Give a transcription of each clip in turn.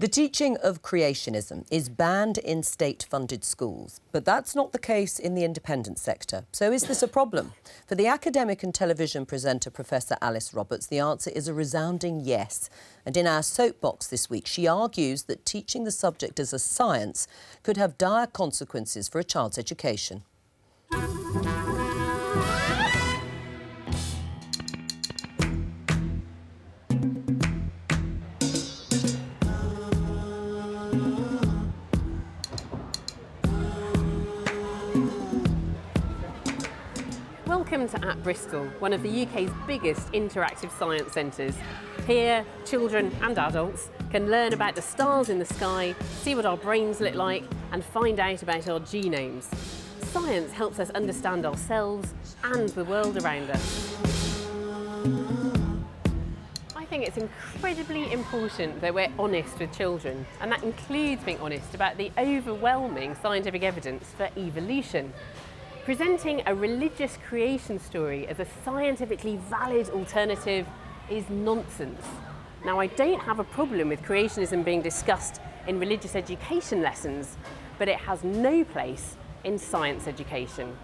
The teaching of creationism is banned in state-funded schools, but that's not the case in the independent sector. So is this a problem? For the academic and television presenter Professor Alice Roberts, the answer is a resounding yes. And in our Soapbox this week, she argues that teaching the subject as a science could have dire consequences for a child's education. Welcome to At Bristol, one of the UK's biggest interactive science centres. Here, children and adults can learn about the stars in the sky, see what our brains look like, and find out about our genomes. Science helps us understand ourselves and the world around us. I think it's incredibly important that we're honest with children, and that includes being honest about the overwhelming scientific evidence for evolution. Presenting a religious creation story as a scientifically valid alternative is nonsense. Now, I don't have a problem with creationism being discussed in religious education lessons, but it has no place in science education.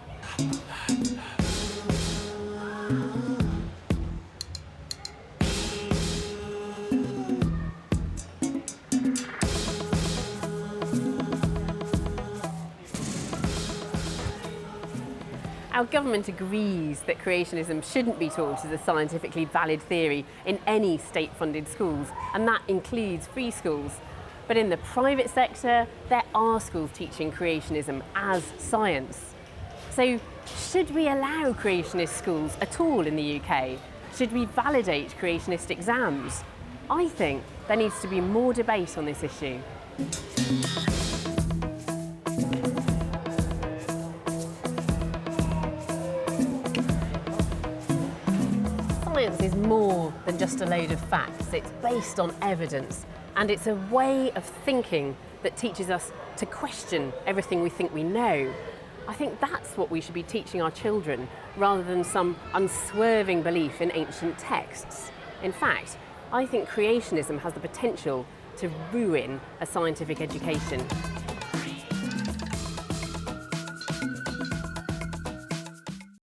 Our government agrees that creationism shouldn't be taught as a scientifically valid theory in any state-funded schools, and that includes free schools. But in the private sector, there are schools teaching creationism as science. So, should we allow creationist schools at all in the UK? Should we validate creationist exams? I think there needs to be more debate on this issue. Science is more than just a load of facts. It's based on evidence, and it's a way of thinking that teaches us to question everything we think we know. I think that's what we should be teaching our children, rather than some unswerving belief in ancient texts. In fact, I think creationism has the potential to ruin a scientific education.